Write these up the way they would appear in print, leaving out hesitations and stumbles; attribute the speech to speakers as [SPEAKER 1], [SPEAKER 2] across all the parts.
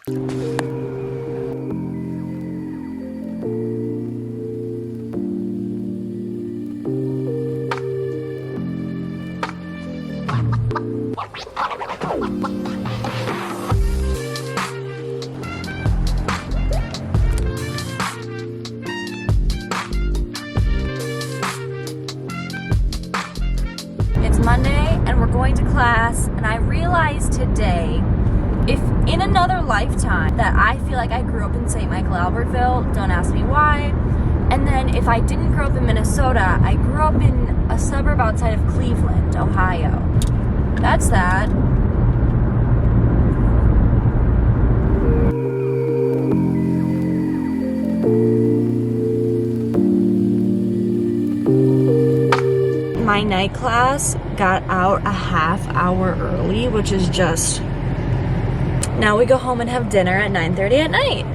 [SPEAKER 1] It's Monday and we're going to class, and I realized today, if in another lifetime, that I feel like I grew up in St. Michael Albertville, don't ask me why. And then if I didn't grow up in Minnesota, I grew up in a suburb outside of Cleveland, Ohio. That's that. My night class got out a half hour early, which is just, now we go home and have dinner at 9:30 at night.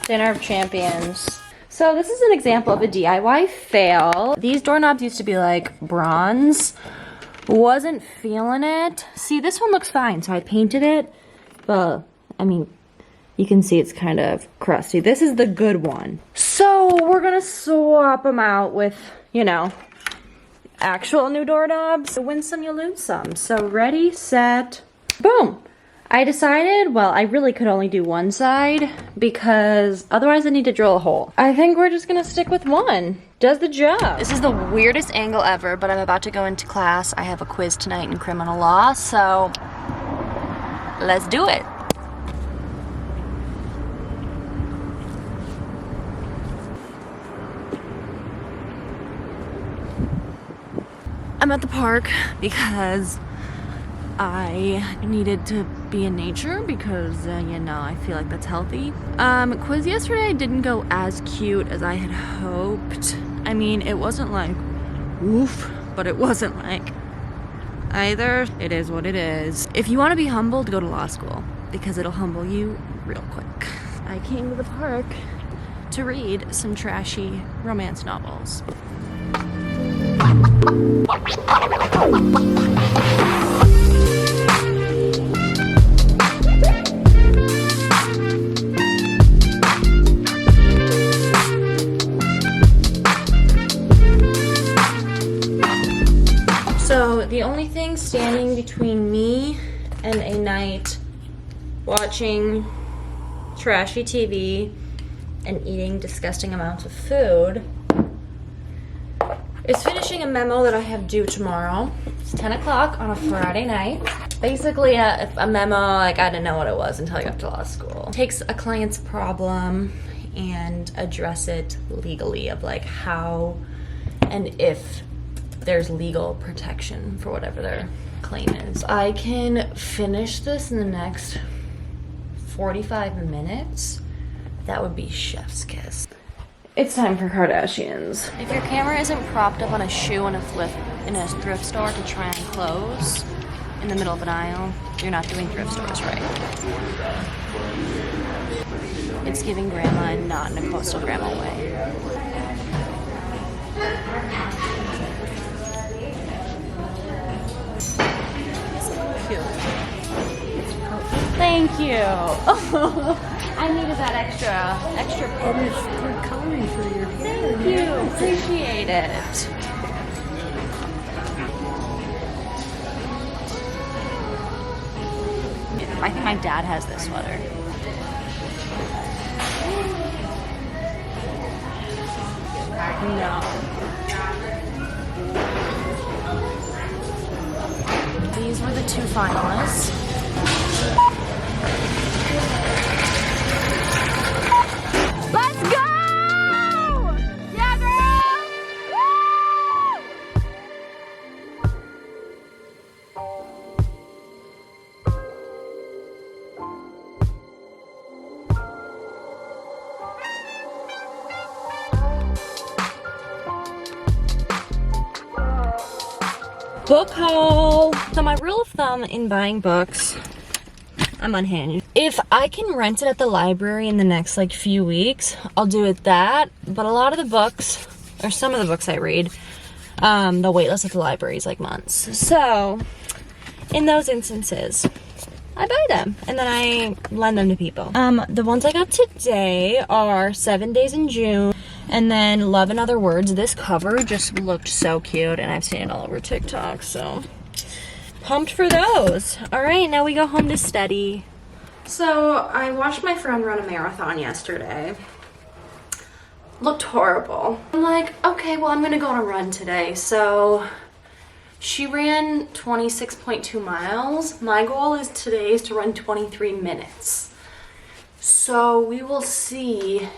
[SPEAKER 1] Dinner of champions. So this is an example of a DIY fail. These doorknobs used to be like bronze. Wasn't feeling it. See, this one looks fine, so I painted it, but I mean, you can see it's kind of crusty. This is the good one. So we're gonna swap them out with, you know, actual new doorknobs. Win some, you lose some. So ready, set, boom. I decided, well, I really could only do one side because otherwise I need to drill a hole. I think we're just gonna stick with one. Does the job. This is the weirdest angle ever, but I'm about to go into class. I have a quiz tonight in criminal law, so let's do it. I'm at the park because I needed to be in nature because, you know, I feel like that's healthy. Quiz yesterday didn't go as cute as I had hoped. I mean, it wasn't like, woof, but it wasn't like either. It is what it is. If you want to be humbled, go to law school because it'll humble you real quick. I came to the park to read some trashy romance novels. So the only thing standing between me and a night watching trashy TV and eating disgusting amounts of food is finishing a memo that I have due tomorrow. It's 10 o'clock on a Friday night. Basically a memo, like I didn't know what it was until I got to law school. Takes a client's problem and address it legally of like how and if there's legal protection for whatever their claim is. I can finish this in the next 45 minutes. That would be chef's kiss. It's time for Kardashians. If your camera isn't propped up on a shoe in a thrift store to try on clothes in the middle of an aisle, you're not doing thrift stores right. It's giving grandma and not in a coastal grandma way. Cute. Thank you. I needed that extra
[SPEAKER 2] It is good coloring for your hair.
[SPEAKER 1] Thank you. Appreciate it. I think my dad has this sweater. No. These were the two finalists. Let's go! Yeah, girl! Book haul. So my rule of thumb in buying books, I'm unhinged. If I can rent it at the library in the next like few weeks, I'll do it that. But a lot of the books, or some of the books I read, the wait list at the library is like months. So in those instances, I buy them and then I lend them to people. The ones I got today are 7 Days in June and then Love and Other Words. This cover just looked so cute and I've seen it all over TikTok, so pumped for those. All right, now we go home to study. So I watched my friend run a marathon yesterday. Looked horrible. I'm like, okay, well, I'm gonna go on a run today. So she ran 26.2 miles. My goal is today is to run 23 minutes. So we will see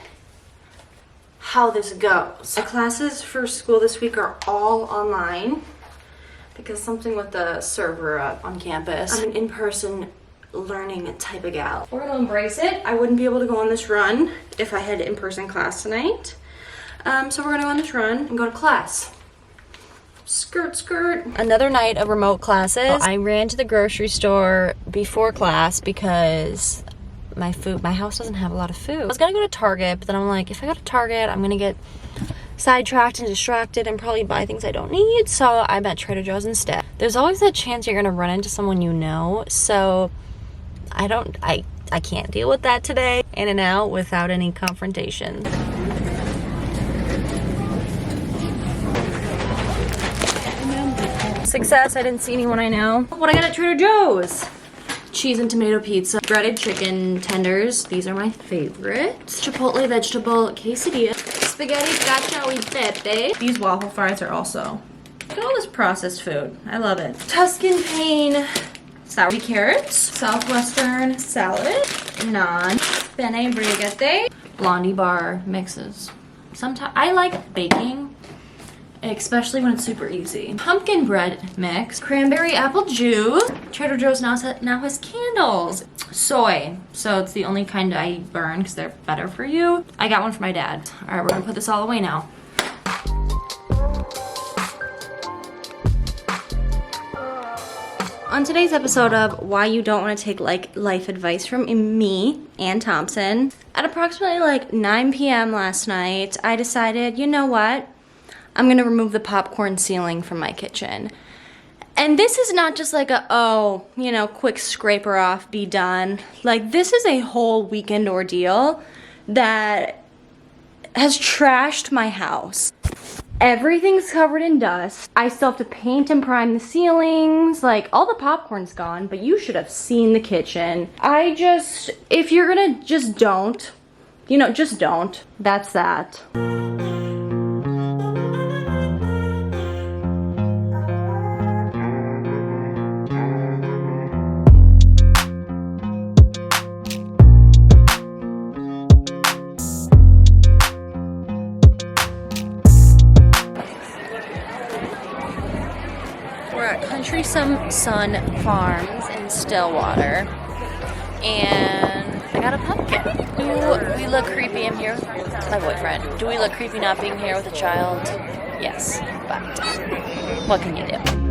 [SPEAKER 1] how this goes. My classes for school this week are all online because something with the server on campus. I'm an in-person learning type of gal. We're gonna embrace it. I wouldn't be able to go on this run if I had in-person class tonight. So we're gonna go on this run and go to class. Skirt, skirt. Another night of remote classes. I ran to the grocery store before class because my house doesn't have a lot of food. I was gonna go to Target, but then I'm like, if I go to Target, I'm gonna get sidetracked and distracted and probably buy things I don't need. So I'm at Trader Joe's instead. There's always that chance you're gonna run into someone you know. So I can't deal with that today. In and out without any confrontation. Success, I didn't see anyone I know. What I got at Trader Joe's? Cheese and tomato pizza, breaded chicken tenders. These are my favorites. Chipotle vegetable quesadilla. Spaghetti cacio e pepe. These waffle fries are also. Look at all this processed food. I love it. Tuscan Pain sour carrots, southwestern salad, naan, penne brigate, blondie bar mixes. Sometimes I like baking, especially when it's super easy. Pumpkin bread mix, cranberry apple juice. Trader Joe's now has candles. Soy, so it's the only kind I burn because they're better for you. I got one for my dad. All right, we're gonna put this all away now. On today's episode of Why You Don't Want to Take Life Advice from me, Ann Thompson, at approximately like 9 p.m. last night, I decided, you know what? I'm gonna remove the popcorn ceiling from my kitchen. And this is not just like quick scraper off, be done. Like, this is a whole weekend ordeal that has trashed my house. Everything's covered in dust. I still have to paint and prime the ceilings. Like, all the popcorn's gone, but you should have seen the kitchen. If you're gonna just don't. That's that. We're at Country Sun Farms in Stillwater, and I got a pumpkin. Do we look creepy? I'm here with my boyfriend. Do we look creepy not being here with a child? Yes, but what can you do?